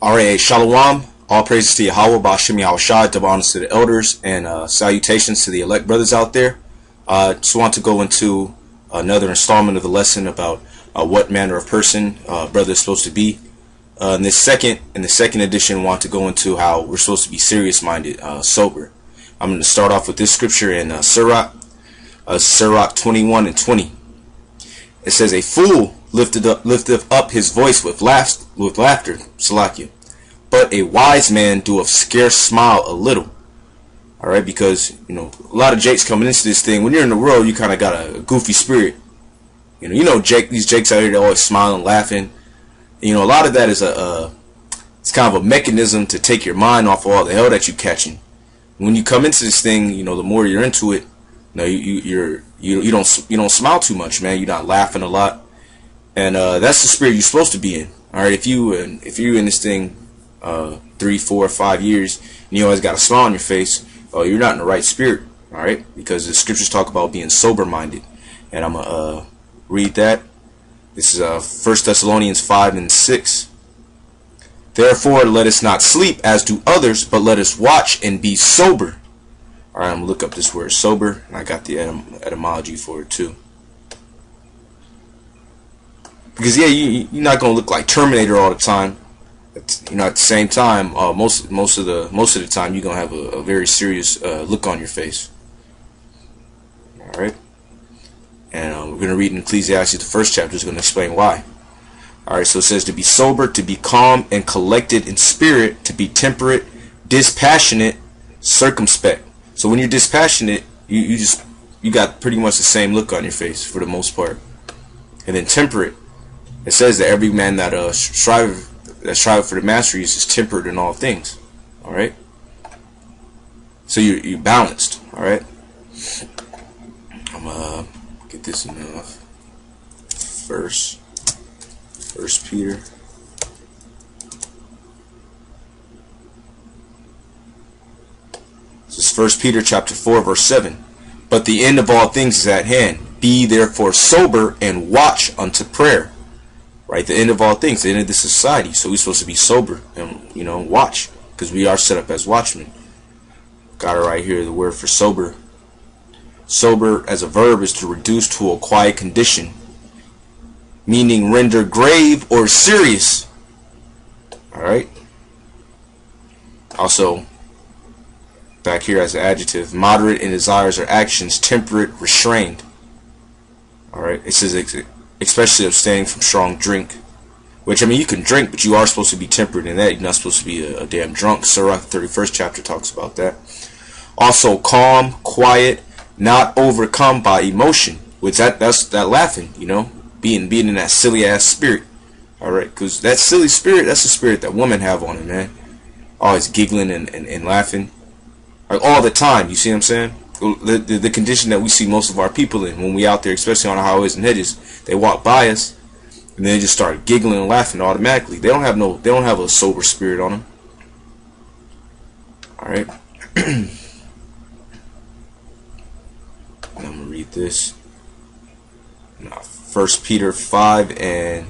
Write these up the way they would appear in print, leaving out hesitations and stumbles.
Alright, Shalom. All praises to Yahweh, Ba'ashem Yahushua, double honors to the elders, and salutations to the elect brothers out there. Just want to go into another installment of the lesson about what manner of person brother is supposed to be. In the second edition, want to go into how we're supposed to be serious-minded, sober. I'm going to start off with this scripture in Sirach 21 and 20. It says, "A fool lifteth up his voice with laughter, Salakia. But a wise man doeth scarce smile a little." Alright, because, a lot of jakes coming into this thing. When you're in the world, you kind of got a goofy spirit. These jakes out here, they're always smiling, laughing. A lot of that is it's kind of a mechanism to take your mind off of all the hell that you're catching. When you come into this thing, the more you're into it, you don't smile too much, man. You're not laughing a lot. And that's the spirit you're supposed to be in. Alright, if you're in this thing 3, 4, 5 years and you always got a smile on your face, you're not in the right spirit. Alright, because the scriptures talk about being sober minded, and I'm gonna read that. This is 1 Thessalonians 5 and 6. "Therefore let us not sleep as do others, but let us watch and be sober." Alright, I'm gonna look up this word sober, and I got the etymology for it too. Because you're not gonna look like Terminator all the time. At the same time, most of the time you're gonna have a very serious look on your face. All right, and we're gonna read in Ecclesiastes, the first chapter is gonna explain why. All right, so it says to be sober, to be calm and collected in spirit, to be temperate, dispassionate, circumspect. So when you're dispassionate, you got pretty much the same look on your face for the most part. And then temperate. It says that every man that strive for the mastery is tempered in all things. All right. So you're balanced. All right. I'm get this enough. First Peter. This is 1 Peter chapter 4 verse 7. "But the end of all things is at hand. Be therefore sober and watch unto prayer." Right, the end of all things, the end of the society. So we're supposed to be sober and watch, because we are set up as watchmen. Got it right here, the word for sober. Sober as a verb is to reduce to a quiet condition, meaning render grave or serious. Alright. Also, back here as an adjective, moderate in desires or actions, temperate, restrained. Alright, it says especially abstaining from strong drink, which, you can drink, but you are supposed to be tempered in that. You're not supposed to be a damn drunk. Sirach 31st chapter talks about that. Also, calm, quiet, not overcome by emotion, which that's that laughing, being in that silly ass spirit. Alright, because that silly spirit, that's the spirit that women have on it, man. Always giggling and laughing, like all the time. You see what I'm saying? The condition that we see most of our people in when we out there, especially on the highways and hedges, they walk by us and they just start giggling and laughing automatically. They don't have a sober spirit on them. All right. I'm gonna read this. 1 Peter 5 and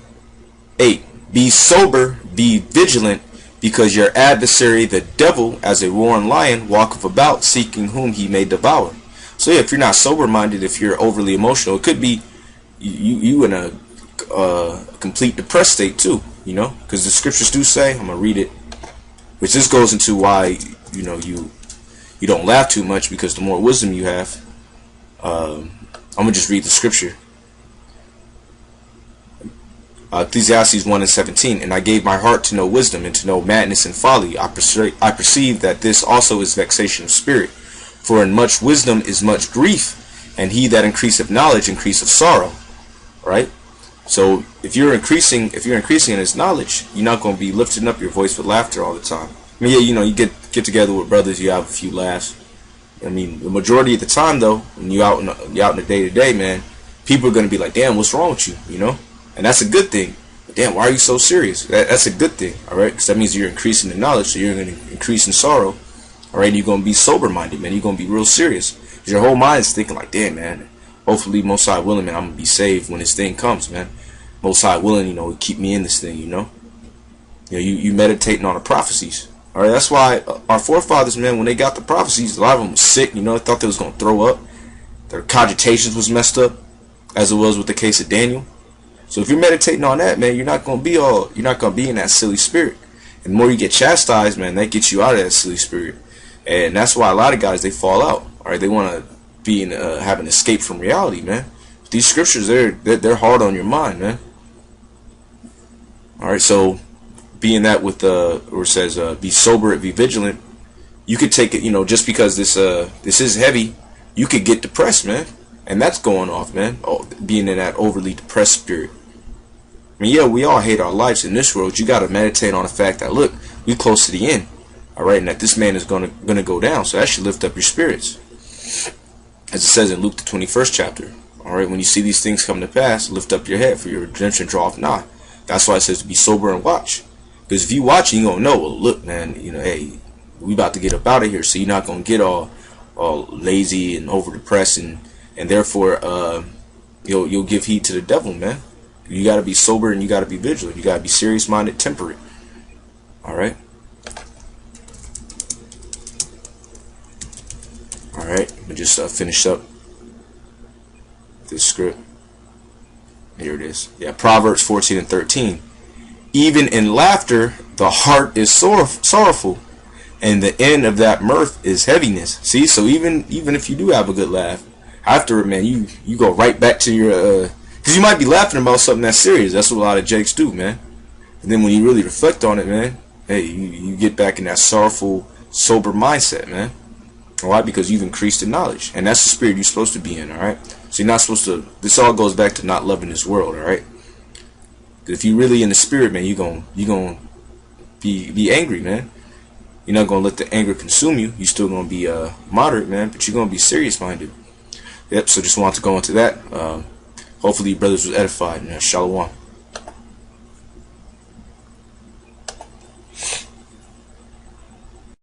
8. "Be sober, be vigilant, because your adversary the devil, as a roaring lion, walketh about, seeking whom he may devour." So yeah, if you're not sober-minded, if you're overly emotional, it could be you in a complete depressed state too, because the scriptures do say, I'm gonna read it, which this goes into why you don't laugh too much, because the more wisdom you have. I'm gonna just read the scripture. Ecclesiastes 1 and 17. "And I gave my heart to know wisdom, and to know madness and folly. I perceive that this also is vexation of spirit. For in much wisdom is much grief, and he that increaseth knowledge increaseth sorrow." Right? So if you're increasing in his knowledge, you're not going to be lifting up your voice with laughter all the time. You get together with brothers, you have a few laughs. The majority of the time though, when you're out in the day to day, man, people are going to be like, "Damn, what's wrong with you?" And that's a good thing. But damn, why are you so serious? That's a good thing, all right? Because that means you're increasing in knowledge, so you're going to increase in sorrow, all right? And you're going to be sober-minded, man. You're going to be real serious. Your whole mind is thinking like, damn, man, hopefully, Most High willing, man, I'm going to be saved when this thing comes, man. Most High willing, keep me in this thing, You meditating on the prophecies. All right, that's why our forefathers, man, when they got the prophecies, a lot of them was sick. They thought they was gonna throw up. Their cogitations was messed up, as it was with the case of Daniel. So if you're meditating on that, man, you're not gonna be in that silly spirit. And the more you get chastised, man, that gets you out of that silly spirit. And that's why a lot of guys, they fall out. All right, they want to be have an escape from reality, man. These scriptures, they're hard on your mind, man. All right, so being that with where it says be sober and be vigilant, you could take it, just because this is heavy, you could get depressed, man, and that's going off, man. Being in that overly depressed spirit. I mean, yeah, we all hate our lives in this world. You got to meditate on the fact that, look, we close to the end, all right, and that this man is gonna go down. So that should lift up your spirits, as it says in Luke the 21st chapter. All right, when you see these things come to pass, lift up your head, for your redemption draweth nigh. That's why it says to be sober and watch. Because if you watch, you gonna know. Well, look, man, hey, we about to get up out of here. So you're not gonna get all lazy and over depressed, and therefore you'll give heed to the devil, man. You got to be sober and you got to be vigilant. You got to be serious minded, temperate. All right. All right. Let me just finish up this script. Here it is. Yeah, Proverbs 14 and 13. Even in laughter, the heart is sorrowful, and the end of that mirth is heaviness. See, so even if you do have a good laugh, after it, man, you go right back to your because you might be laughing about something that's serious. That's what a lot of jakes do, man. And then when you really reflect on it, man, hey, you get back in that sorrowful, sober mindset, man. Why? Because you've increased in knowledge, and that's the spirit you're supposed to be in. All right. So you're not supposed to. This all goes back to not loving this world. All right. If you really in the spirit, man, you gonna be angry, man. You're not gonna let the anger consume you. You're still gonna be moderate, man, but you're gonna be serious minded. Yep. So just wanted to go into that. Hopefully, brothers was edified. Shalom.